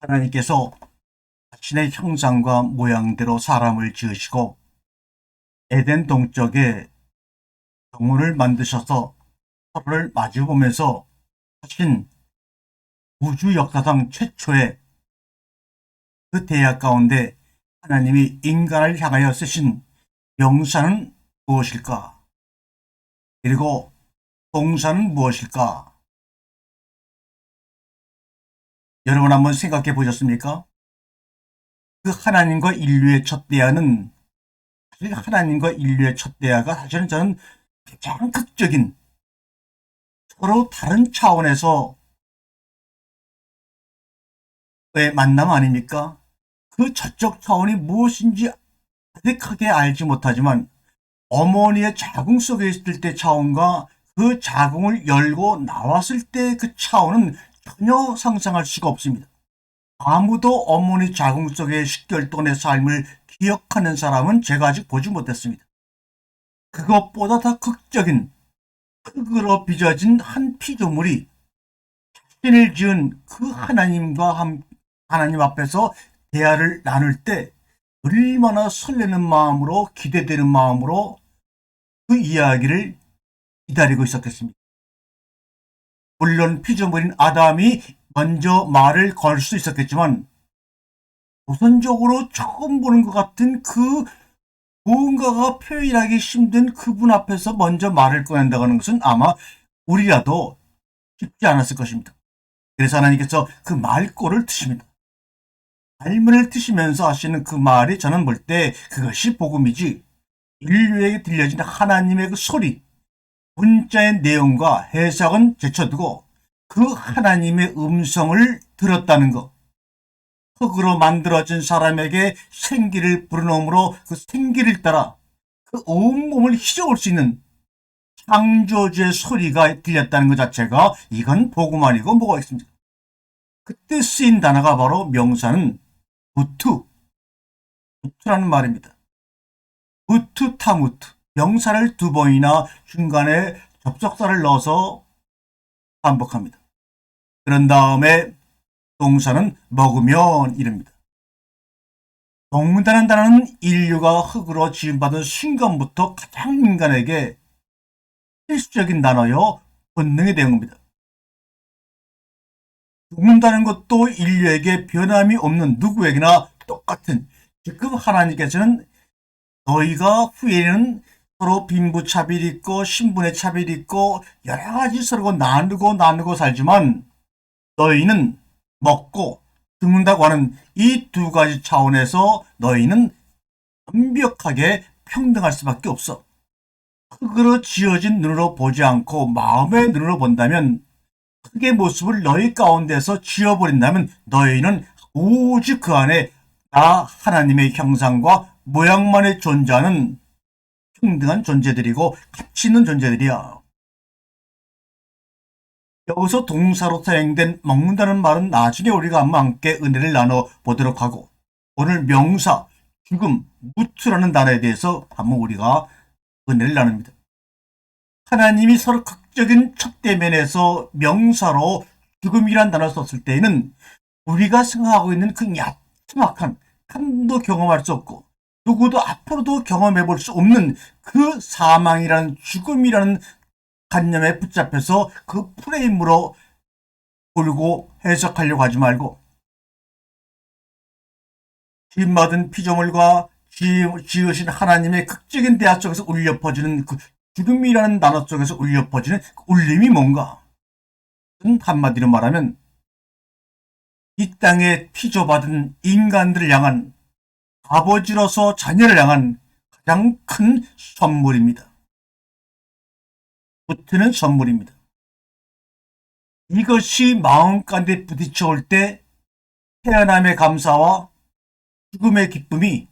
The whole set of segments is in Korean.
하나님께서 자신의 형상과 모양대로 사람을 지으시고 에덴 동쪽에 영혼을 만드셔서 서로를 마주보면서 하신 우주 역사상 최초의 그 대약 가운데 하나님이 인간을 향하여 쓰신 명사는 무엇일까? 그리고 동사는 무엇일까? 여러분 한번 생각해 보셨습니까? 그 하나님과 인류의 첫 대화는 사실 하나님과 인류의 첫 대화가 사실은 저는 가장 극적인 서로 다른 차원에서의 만남 아닙니까? 그 저쪽 차원이 무엇인지 아득하게 알지 못하지만 어머니의 자궁 속에 있을 때 차원과 그 자궁을 열고 나왔을 때 그 차원은 전혀 상상할 수가 없습니다. 아무도 어머니 자궁 속의 10개월 동안의 삶을 기억하는 사람은 제가 아직 보지 못했습니다. 그것보다 더 극적인 흙으로 빚어진 한 피조물이 자신을 지은 그 하나님 앞에서 대화를 나눌 때 얼마나 설레는 마음으로 기대되는 마음으로 그 이야기를 기다리고 있었겠습니다. 물론 피조물인 아담이 먼저 말을 걸 수 있었겠지만 우선적으로 처음 보는 것 같은 그 무언가가 표현하기 힘든 그분 앞에서 먼저 말을 꺼낸다는 것은 아마 우리라도 쉽지 않았을 것입니다. 그래서 하나님께서 그 말꼬를 트십니다. 말문을 트시면서 하시는 그 말이 저는 볼 때 그것이 복음이지, 인류에게 들려진 하나님의 그 소리, 문자의 내용과 해석은 제쳐두고 그 하나님의 음성을 들었다는 것, 흙으로 만들어진 사람에게 생기를 불어넣음으로 그 생기를 따라 그 온몸을 휘저을 수 있는 창조주의 소리가 들렸다는 것 자체가 이건 복음 아니고 뭐가 있습니까? 그때 쓰인 단어가 바로 명사는 부투라는 말입니다. 부투 타무트, 명사를 두 번이나 중간에 접속사를 넣어서 반복합니다. 그런 다음에 동사는 먹으면 이릅니다. 먹는다는 단어는 인류가 흙으로 지음받은 순간부터 가장 인간에게 필수적인 단어요, 본능이 된 겁니다. 죽는다는 것도 인류에게 변함이 없는 누구에게나 똑같은, 지금 하나님께서는 너희가 후에는 서로 빈부차별이 있고 신분의 차별이 있고 여러 가지 서로 나누고 살지만 너희는 먹고 죽는다고 하는 이 두 가지 차원에서 너희는 완벽하게 평등할 수밖에 없어. 흙으로 지어진 눈으로 보지 않고 마음의 눈으로 본다면, 흙의 모습을 너희 가운데서 지어버린다면 너희는 오직 그 안에 나 하나님의 형상과 모양만에 존재하는 평등한 존재들이고 가치 있는 존재들이야. 여기서 동사로 사용된 먹는다는 말은 나중에 우리가 한번 함께 은혜를 나눠보도록 하고, 오늘 명사, 죽음, 무트라는 단어에 대해서 한번 우리가 은혜를 나눕니다. 하나님이 서로 극적인 첫 대면에서 명사로 죽음이란 단어를 썼을 때에는 우리가 생각하고 있는 그 야심한 한도 경험할 수 없고 누구도 앞으로도 경험해 볼 수 없는 그 사망이라는, 죽음이라는 관념에 붙잡혀서 그 프레임으로 보고 해석하려고 하지 말고, 지음받은 피조물과 지으신 하나님의 극적인 대화 속에서 울려 퍼지는 그 죽음이라는 단어 속에서 울려 퍼지는 그 울림이 뭔가? 한마디로 말하면 이 땅에 피조받은 인간들을 향한, 아버지로서 자녀를 향한 가장 큰 선물입니다. 붙는 선물입니다. 이것이 마음가운데 부딪혀올 때 태어남의 감사와 죽음의 기쁨이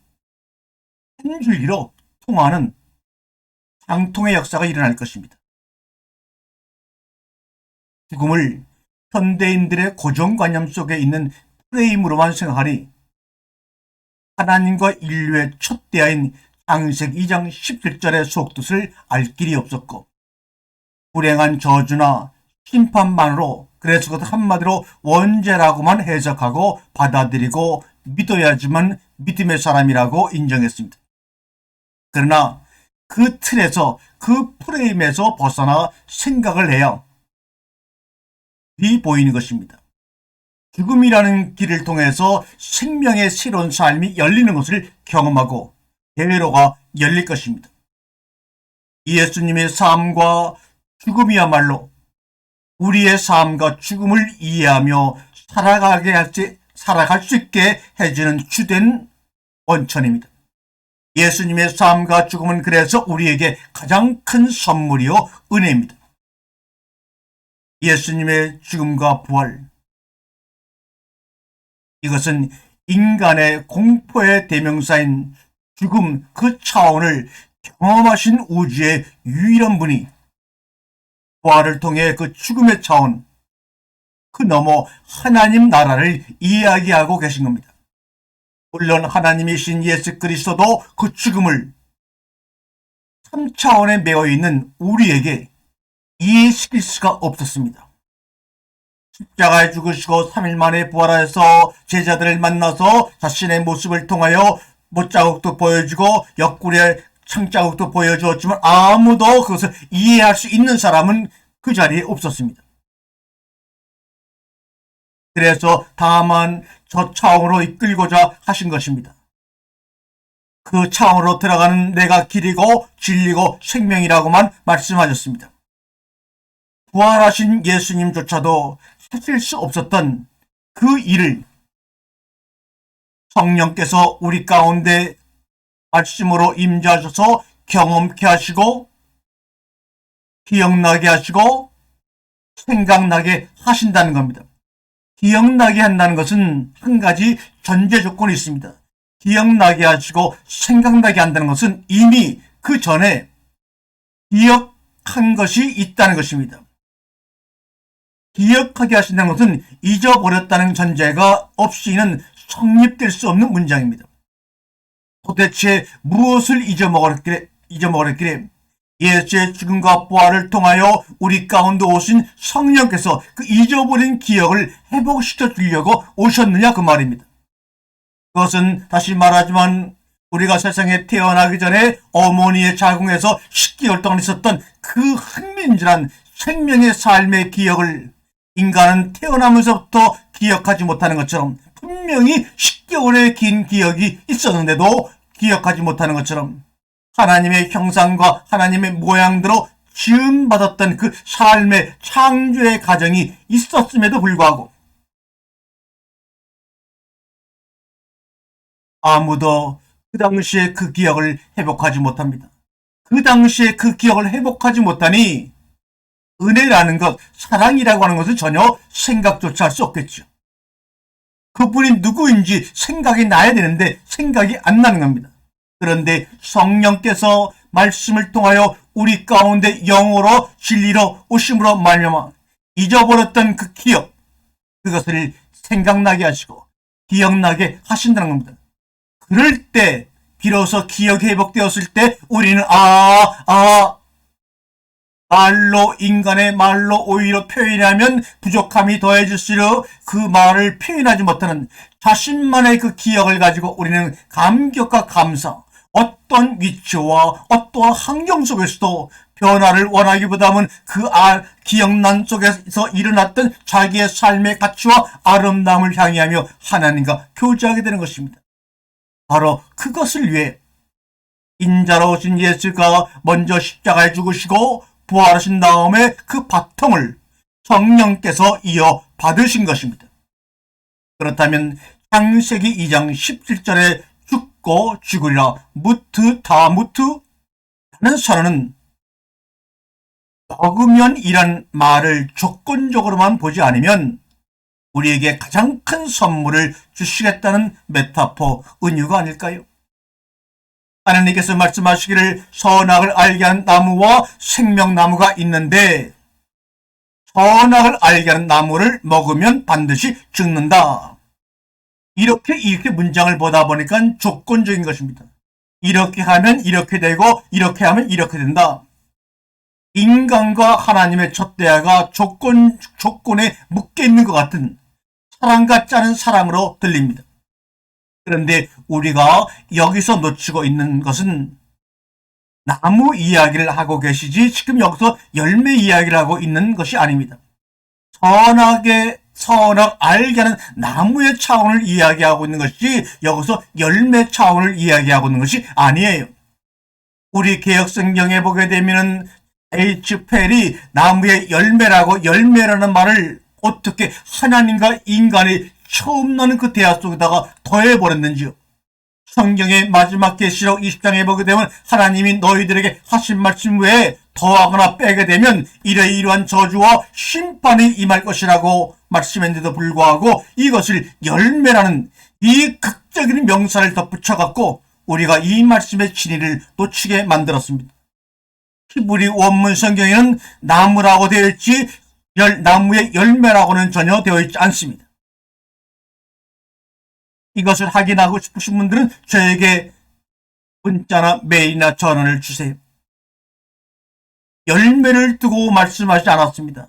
한 줄기로 통하는 장통의 역사가 일어날 것입니다. 죽음을 현대인들의 고정관념 속에 있는 프레임으로만 생각하니 하나님과 인류의 첫 대화인 창세기 2장 17절의 속뜻을 알 길이 없었고, 불행한 저주나 심판만으로 그래서 그것 한마디로 원죄라고만 해석하고 받아들이고 믿어야지만 믿음의 사람이라고 인정했습니다. 그러나 그 틀에서, 그 프레임에서 벗어나 생각을 해야 보이는 것입니다. 죽음이라는 길을 통해서 생명의 새로운 삶이 열리는 것을 경험하고 대회로가 열릴 것입니다. 예수님의 삶과 죽음이야말로 우리의 삶과 죽음을 이해하며 살아갈 수 있게 해주는 주된 원천입니다. 예수님의 삶과 죽음은 그래서 우리에게 가장 큰 선물이요 은혜입니다. 예수님의 죽음과 부활, 이것은 인간의 공포의 대명사인 죽음 그 차원을 경험하신 우주의 유일한 분이 부활을 통해 그 죽음의 차원, 그 너머 하나님 나라를 이야기하고 계신 겁니다. 물론 하나님이신 예수 그리스도도 그 죽음을 3차원에 매어 있는 우리에게 이해시킬 수가 없었습니다. 십자가에 죽으시고 3일 만에 부활하여서 제자들을 만나서 자신의 모습을 통하여 못자국도 보여주고 옆구리에 창자국도 보여주었지만 아무도 그것을 이해할 수 있는 사람은 그 자리에 없었습니다. 그래서 다만 저 차원으로 이끌고자 하신 것입니다. 그 차원으로 들어가는 내가 길이고 진리고 생명이라고만 말씀하셨습니다. 부활하신 예수님조차도 하실 수 없었던 그 일을 성령께서 우리 가운데 말씀으로 임재하셔서 경험케 하시고 기억나게 하시고 생각나게 하신다는 겁니다. 기억나게 한다는 것은 한 가지 전제 조건이 있습니다. 기억나게 하시고 생각나게 한다는 것은 이미 그 전에 기억한 것이 있다는 것입니다. 기억하게 하신다는 것은 잊어버렸다는 전제가 없이는 성립될 수 없는 문장입니다. 도대체 무엇을 잊어먹었길래 예수의 죽음과 부활을 통하여 우리 가운데 오신 성령께서 그 잊어버린 기억을 회복시켜 주려고 오셨느냐 그 말입니다. 그것은 다시 말하지만 우리가 세상에 태어나기 전에 어머니의 자궁에서 10개월 동안 있었던 그 흥민질한 생명의 삶의 기억을 인간은 태어나면서부터 기억하지 못하는 것처럼 분명히 10개월의 긴 기억이 있었는데도 기억하지 못하는 것처럼 하나님의 형상과 하나님의 모양대로 지음받았던 그 삶의 창조의 과정이 있었음에도 불구하고 아무도 그 당시에 그 기억을 회복하지 못합니다. 그 당시에 그 기억을 회복하지 못하니 은혜라는 것, 사랑이라고 하는 것을 전혀 생각조차 할 수 없겠죠. 그분이 누구인지 생각이 나야 되는데 생각이 안 나는 겁니다. 그런데 성령께서 말씀을 통하여 우리 가운데 영으로 진리로 오심으로 말미암아 잊어버렸던 그 기억, 그것을 생각나게 하시고 기억나게 하신다는 겁니다. 그럴 때 비로소 기억이 회복되었을 때 우리는 인간의 말로 오히려 표현하면 부족함이 더해질수록 그 말을 표현하지 못하는 자신만의 그 기억을 가지고 우리는 감격과 감사, 어떤 위치와 어떠한 환경 속에서도 변화를 원하기보다는 그 기억난 속에서 일어났던 자기의 삶의 가치와 아름다움을 향유하며 하나님과 교제하게 되는 것입니다. 바로 그것을 위해 인자로 오신 예수가 먼저 십자가에 죽으시고 부활하신 다음에 그 바통을 성령께서 이어 받으신 것입니다. 그렇다면 창세기 2장 17절에 죽고 죽으리라 무트 다무트 하는 선언은 먹으면 이란 말을 조건적으로만 보지 않으면 우리에게 가장 큰 선물을 주시겠다는 메타포 은유가 아닐까요? 하나님께서 말씀하시기를 선악을 알게 하는 나무와 생명나무가 있는데 선악을 알게 하는 나무를 먹으면 반드시 죽는다. 이렇게 문장을 보다 보니까 조건적인 것입니다. 이렇게 하면 이렇게 되고 이렇게 하면 이렇게 된다. 인간과 하나님의 첫 대화가 조건에 묶여 있는 것 같은 사랑 같지 않은 사랑으로 들립니다. 그런데 우리가 여기서 놓치고 있는 것은 나무 이야기를 하고 계시지 지금 여기서 열매 이야기를 하고 있는 것이 아닙니다. 선악 알게 하는 나무의 차원을 이야기하고 있는 것이 여기서 열매 차원을 이야기하고 있는 것이 아니에요. 우리 개역성경에 보게 되면은 H. 펠이 나무의 열매라는 말을 어떻게 하나님과 인간의 처음 나는 그 대화 속에다가 더해버렸는지요. 성경의 마지막 계시록 20장에 보게 되면 하나님이 너희들에게 하신 말씀 외에 더하거나 빼게 되면 이러이러한 저주와 심판이 임할 것이라고 말씀했는데도 불구하고 이것을 열매라는 이 극적인 명사를 덧붙여갖고 우리가 이 말씀의 진리를 놓치게 만들었습니다. 히브리 원문 성경에는 나무라고 되어 있지 나무의 열매라고는 전혀 되어 있지 않습니다. 이것을 확인하고 싶으신 분들은 저에게 문자나 메일이나 전화를 주세요. 열매를 두고 말씀하지 않았습니다.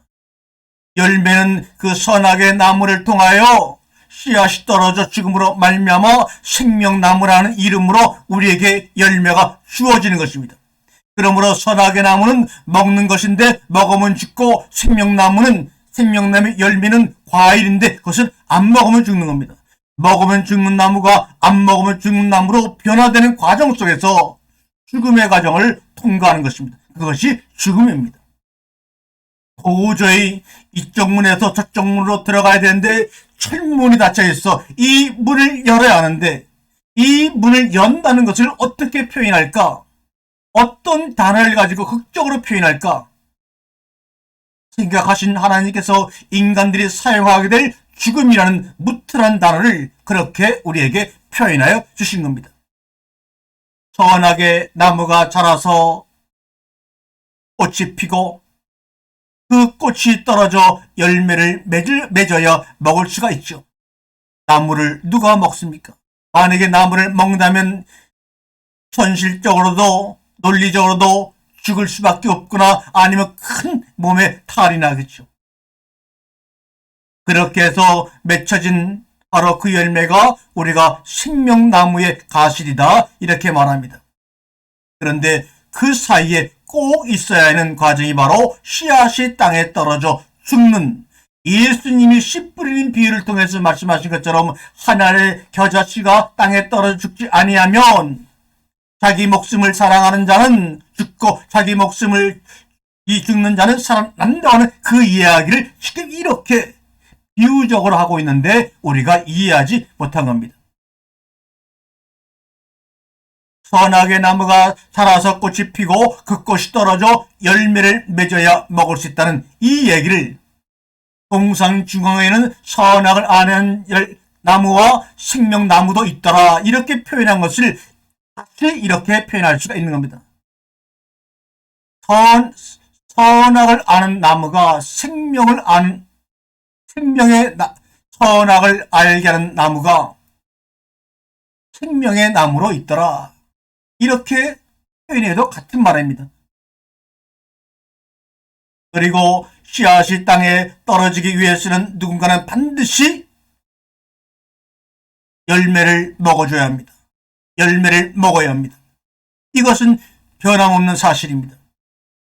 열매는 그 선악의 나무를 통하여 씨앗이 떨어져 죽음으로 말미암아 생명나무라는 이름으로 우리에게 열매가 주어지는 것입니다. 그러므로 선악의 나무는 먹는 것인데 먹으면 죽고 생명나무의 열매는 과일인데 그것을 안 먹으면 죽는 겁니다. 먹으면 죽는 나무가 안 먹으면 죽는 나무로 변화되는 과정 속에서 죽음의 과정을 통과하는 것입니다. 그것이 죽음입니다. 도저히 이쪽 문에서 저쪽 문으로 들어가야 되는데 철문이 닫혀 있어. 이 문을 열어야 하는데 이 문을 연다는 것을 어떻게 표현할까? 어떤 단어를 가지고 극적으로 표현할까? 생각하신 하나님께서 인간들이 사용하게 될 죽음이라는 무틀한 단어를 그렇게 우리에게 표현하여 주신 겁니다. 선악의 나무가 자라서 꽃이 피고 그 꽃이 떨어져 열매를 맺어야 먹을 수가 있죠. 나무를 누가 먹습니까? 만약에 나무를 먹는다면 현실적으로도 논리적으로도 죽을 수밖에 없거나 아니면 큰 몸에 탈이 나겠죠. 그렇게 해서 맺혀진 바로 그 열매가 우리가 생명나무의 가실이다 이렇게 말합니다. 그런데 그 사이에 꼭 있어야 하는 과정이 바로 씨앗이 땅에 떨어져 죽는 예수님이 씨 뿌리는 비유를 통해서 말씀하신 것처럼 하늘의 겨자씨가 땅에 떨어져 죽지 아니하면 자기 목숨을 사랑하는 자는 죽고 자기 목숨을 죽는 자는 살아난다고 하는 그 이야기를 지금 이렇게 비유적으로 하고 있는데 우리가 이해하지 못한 겁니다. 선악의 나무가 자라서 꽃이 피고 그 꽃이 떨어져 열매를 맺어야 먹을 수 있다는 이 얘기를 동상중앙에는 선악을 아는 나무와 생명나무도 있더라 이렇게 표현한 것을 다시 이렇게 표현할 수가 있는 겁니다. 선악을 아는 나무가 선악을 알게 하는 나무가 생명의 나무로 있더라. 이렇게 표현해도 같은 말입니다. 그리고 씨앗이 땅에 떨어지기 위해서는 누군가는 반드시 열매를 먹어줘야 합니다. 열매를 먹어야 합니다. 이것은 변함없는 사실입니다.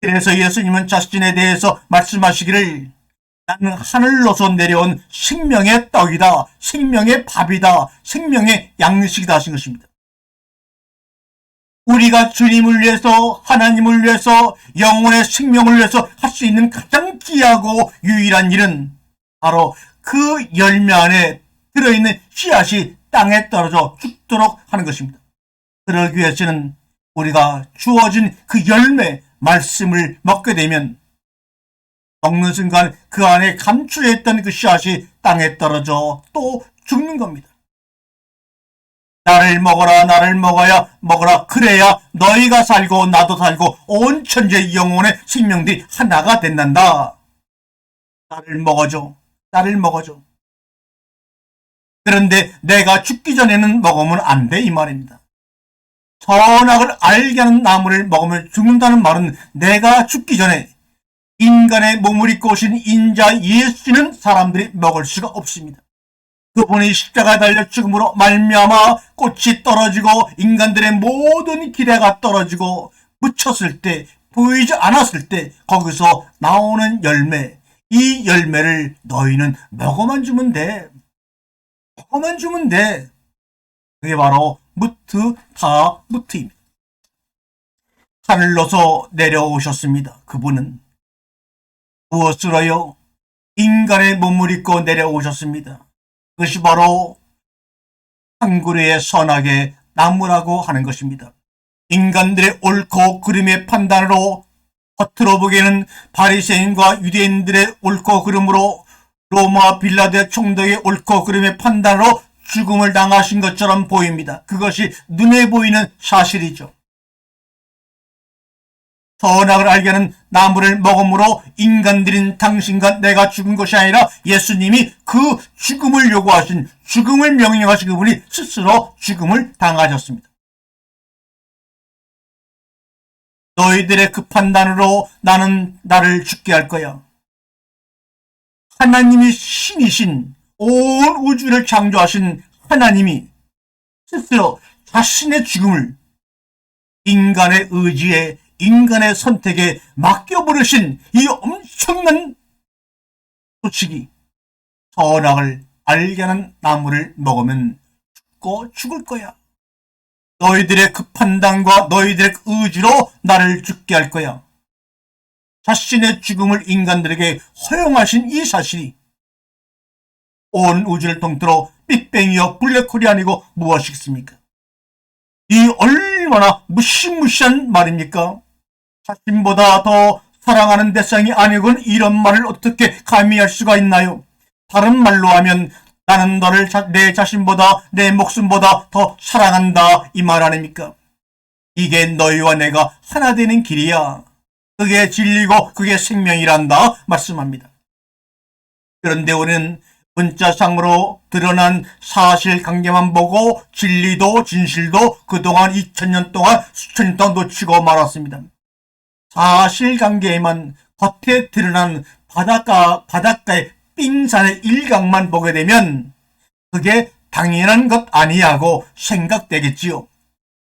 그래서 예수님은 자신에 대해서 말씀하시기를 나는 하늘로서 내려온 생명의 떡이다. 생명의 밥이다. 생명의 양식이다 하신 것입니다. 우리가 주님을 위해서 하나님을 위해서 영혼의 생명을 위해서 할 수 있는 가장 귀하고 유일한 일은 바로 그 열매 안에 들어있는 씨앗이 땅에 떨어져 죽도록 하는 것입니다. 그러기 위해서는 우리가 주어진 그 열매 말씀을 먹게 되면 먹는 순간 그 안에 감추어 있던 그 씨앗이 땅에 떨어져 또 죽는 겁니다. 나를 먹어라 나를 먹어라 그래야 너희가 살고 나도 살고 온 천지의 영혼의 생명들이 하나가 된단다. 나를 먹어줘. 그런데 내가 죽기 전에는 먹으면 안 돼 이 말입니다. 선악을 알게 하는 나무를 먹으면 죽는다는 말은 내가 죽기 전에 인간의 몸을 입고 오신 인자 예수는 사람들이 먹을 수가 없습니다. 그분이 십자가에 달려 죽음으로 말미암아 꽃이 떨어지고 인간들의 모든 기대가 떨어지고 묻혔을 때, 보이지 않았을 때 거기서 나오는 열매, 이 열매를 너희는 먹어만 주면 돼. 먹어만 주면 돼. 그게 바로 무트입니다. 하늘로서 내려오셨습니다. 그분은 무엇으로요? 인간의 몸을 입고 내려오셨습니다. 그것이 바로 한 그루의 선악의 나무라고 하는 것입니다. 인간들의 옳고 그름의 판단으로, 겉으로 보기에는 바리새인과 유대인들의 옳고 그름으로, 로마 빌라데 총독의 옳고 그름의 판단으로 죽음을 당하신 것처럼 보입니다. 그것이 눈에 보이는 사실이죠. 선악을 알게 하는 나무를 먹음으로 인간들인 당신과 내가 죽은 것이 아니라 예수님이 그 죽음을 요구하신, 죽음을 명령하신 그분이 스스로 죽음을 당하셨습니다. 너희들의 그 판단으로 나를 죽게 할 거야. 하나님이 신이신, 온 우주를 창조하신 하나님이 스스로 자신의 죽음을 인간의 의지에, 인간의 선택에 맡겨버리신 이 엄청난 소식이, 선악을 알게 하는 나무를 먹으면 죽을 거야. 너희들의 그 판단과 너희들의 그 의지로 나를 죽게 할 거야. 자신의 죽음을 인간들에게 허용하신 이 사실이 온 우주를 통틀어 빅뱅이여 블랙홀이 아니고 무엇이겠습니까? 이 얼마나 무시무시한 말입니까? 자신보다 더 사랑하는 대상이 아니군 이런 말을 어떻게 감히 할 수가 있나요? 다른 말로 하면 나는 너를 내 자신보다, 내 목숨보다 더 사랑한다, 이 말 아닙니까? 이게 너희와 내가 하나 되는 길이야. 그게 진리고 그게 생명이란다 말씀합니다. 그런데 우리는 문자상으로 드러난 사실관계만 보고 진리도 진실도 그동안 2000년 동안 수천 년 동안 놓치고 말았습니다. 사실관계에만 겉에 드러난 바닷가의 빙산의 일각만 보게 되면 그게 당연한 것 아니하고 생각되겠지요.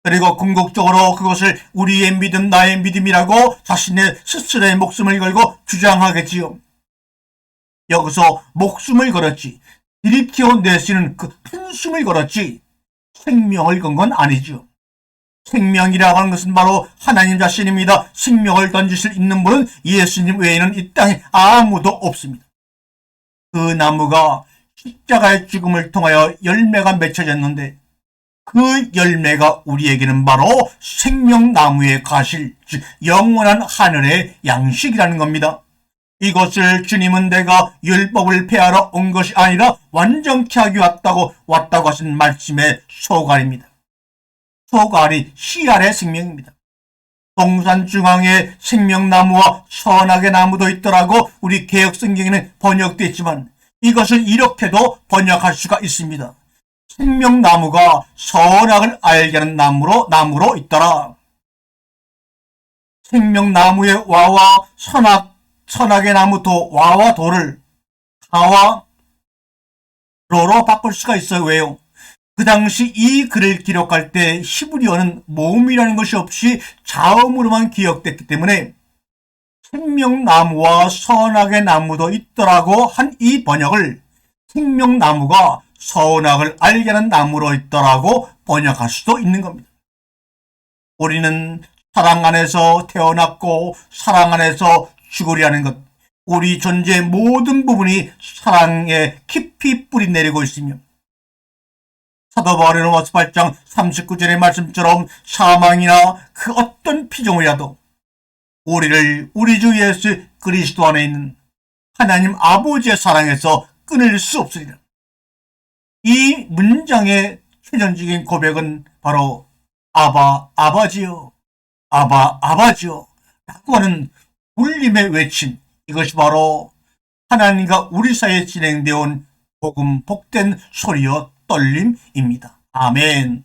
그리고 궁극적으로 그것을 우리의 믿음, 나의 믿음이라고 자신의 스스로의 목숨을 걸고 주장하겠지요. 여기서 목숨을 걸었지, 들이키워 내쉬는 그 한숨을 걸었지 생명을 건 건 아니죠. 생명이라고 하는 것은 바로 하나님 자신입니다. 생명을 던지실 있는 분은 예수님 외에는 이 땅에 아무도 없습니다. 그 나무가 십자가의 죽음을 통하여 열매가 맺혀졌는데 그 열매가 우리에게는 바로 생명나무의 가실, 즉 영원한 하늘의 양식이라는 겁니다. 이것을 주님은 내가 율법을 폐하러 온 것이 아니라 완전케 하기 왔다고 하신 말씀의 소갈입니다. 소갈이 씨알의 생명입니다. 동산 중앙에 생명나무와 선악의 나무도 있더라고 우리 개역성경에는 번역되어 있지만 이것을 이렇게도 번역할 수가 있습니다. 생명나무가 선악을 알게 하는 나무로 있더라. 생명나무의 와와 선악의 나무 와와 도를 가와 로로 바꿀 수가 있어요. 왜요? 그 당시 이 글을 기록할 때 히브리어는 모음이라는 것이 없이 자음으로만 기억됐기 때문에 생명나무와 선악의 나무도 있더라고 한 이 번역을 생명나무가 선악을 알게 하는 나무로 있더라고 번역할 수도 있는 겁니다. 우리는 사랑 안에서 태어났고 사랑 안에서 죽으리라는 것, 우리 존재의 모든 부분이 사랑에 깊이 뿌리 내리고 있으며 사도 바울의 로마서 8장 39절의 말씀처럼 사망이나 그 어떤 피조물이라도 우리를 우리 주 예수 그리스도 안에 있는 하나님 아버지의 사랑에서 끊을 수 없으리라. 이 문장의 최전적인 고백은 바로 아바지요, 아바지요 라고 하는 울림의 외침, 이것이 바로 하나님과 우리 사이에 진행되어 온 복음 복된 소리여 떨림입니다. 아멘.